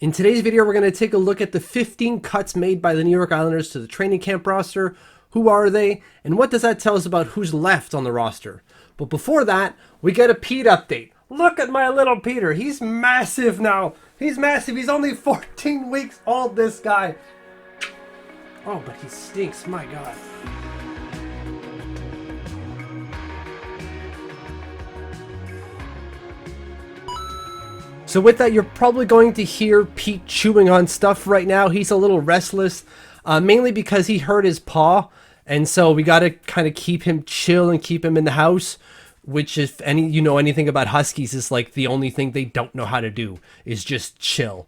In today's video, we're going to take a look at the 15 cuts made by the New York Islanders to the training camp roster. Who are they? And what does that tell us about who's left on the roster? But before that, we get a Pete update. Look at my little Peter. He's massive now. He's massive. He's only 14 weeks old, this guy. Oh, but he stinks. My God. So with that, you're probably going to hear Pete chewing on stuff right now. He's a little restless, mainly because he hurt his paw. And so we got to kind of keep him chill and keep him in the house, which if you know anything about Huskies, is like the only thing they don't know how to do is just chill.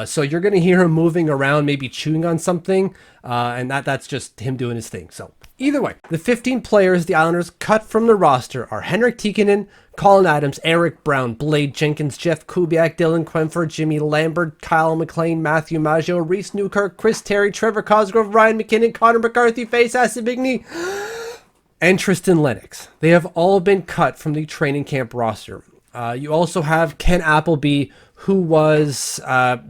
So you're going to hear him moving around, maybe chewing on something, and that's just him doing his thing. So either way, the 15 players the Islanders cut from the roster are Henrik Tikkanen, Colin Adams, Eric Brown, Blade Jenkins, Jeff Kubiak, Dylan Quenfer, Jimmy Lambert, Kyle McLean, Matthew Maggio, Reese Newkirk, Chris Terry, Trevor Cosgrove, Ryan McKinnon, Connor McCarthy, Face Assabigny, and Tristan Lennox. They have all been cut from the training camp roster. You also have Ken Appleby, who was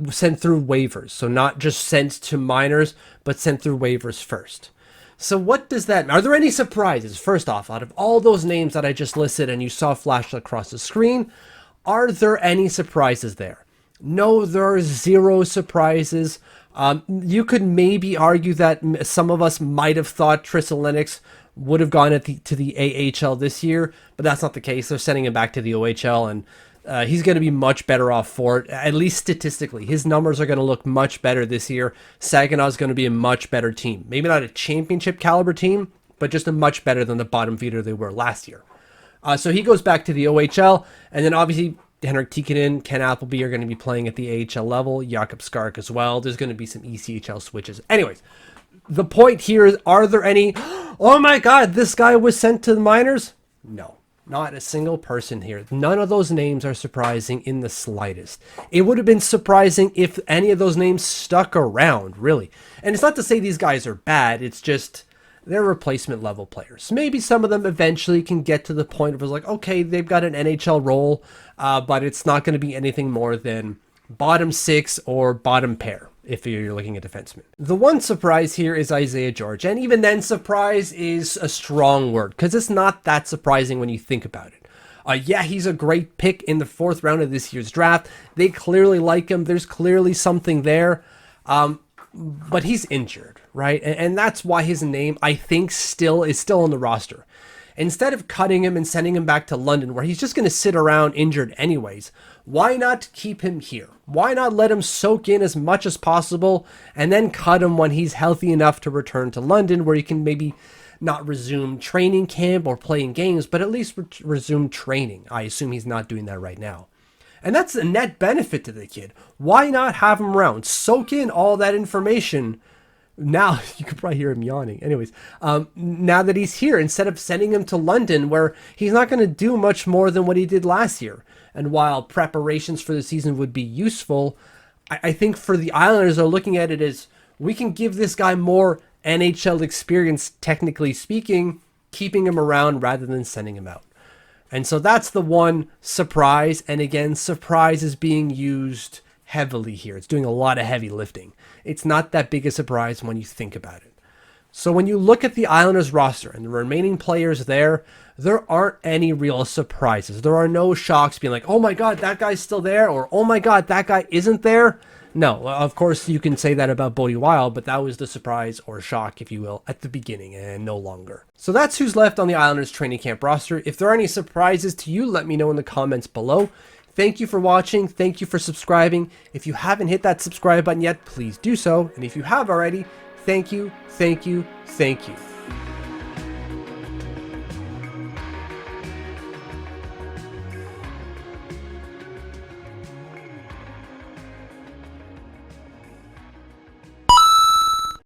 sent through waivers. So not just sent to minors, but sent through waivers first. So what does that mean? Are there any surprises? First off, out of all those names that I just listed and you saw flash across the screen, are there any surprises there? No, there are zero surprises. You could maybe argue that some of us might have thought Tristan Lennox would have gone to the AHL this year, but that's not the case. They're sending him back to the OHL, and he's going to be much better off for it, at least statistically. His numbers are going to look much better this year. Saginaw's going to be a much better team. Maybe not a championship caliber team, but just a much better than the bottom feeder they were last year. So he goes back to the OHL, and then obviously Henrik Tikkanen, Ken Appleby are going to be playing at the AHL level, Jakob Skark as well. There's going to be some ECHL switches. Anyways, the point here is, are there any, oh my God, this guy was sent to the minors? No. Not a single person here. None of those names are surprising in the slightest. It would have been surprising if any of those names stuck around, really. And it's not to say these guys are bad. It's just they're replacement level players. Maybe some of them eventually can get to the point where it's like, okay, they've got an NHL role, but it's not going to be anything more than bottom six or bottom pair if you're looking at defensemen. The one surprise here is Isaiah George. And even then, surprise is a strong word because it's not that surprising when you think about it. Yeah, he's a great pick in the 4th round of this year's draft. They clearly like him. There's clearly something there. But he's injured, right? And that's why his name, I think, is still on the roster. Instead of cutting him and sending him back to London, where he's just going to sit around injured anyways, why not keep him here? Why not let him soak in as much as possible and then cut him when he's healthy enough to return to London, where he can maybe not resume training camp or playing games, but at least resume training. I assume he's not doing that right now. And that's a net benefit to the kid. Why not have him around? Soak in all that information. Now, you could probably hear him yawning. Anyways, now that he's here, instead of sending him to London, where he's not going to do much more than what he did last year. And while preparations for the season would be useful, I think for the Islanders are looking at it as, we can give this guy more NHL experience, technically speaking, keeping him around rather than sending him out. And so that's the one surprise. And again, surprise is being used heavily here. It's doing a lot of heavy lifting. It's not that big a surprise when you think about it. So when you look at the Islanders roster and the remaining players there aren't any real surprises. There are no shocks being like, oh my God, that guy's still there, or oh my God, that guy isn't there. No, of course you can say that about Bodie Wild, but that was the surprise or shock, if you will, at the beginning and no longer. So that's who's left on the Islanders training camp roster. If there are any surprises to you, let me know in the comments below. Thank you for watching. Thank you for subscribing. If you haven't hit that subscribe button yet, please do so. And if you have already, thank you, thank you, thank you.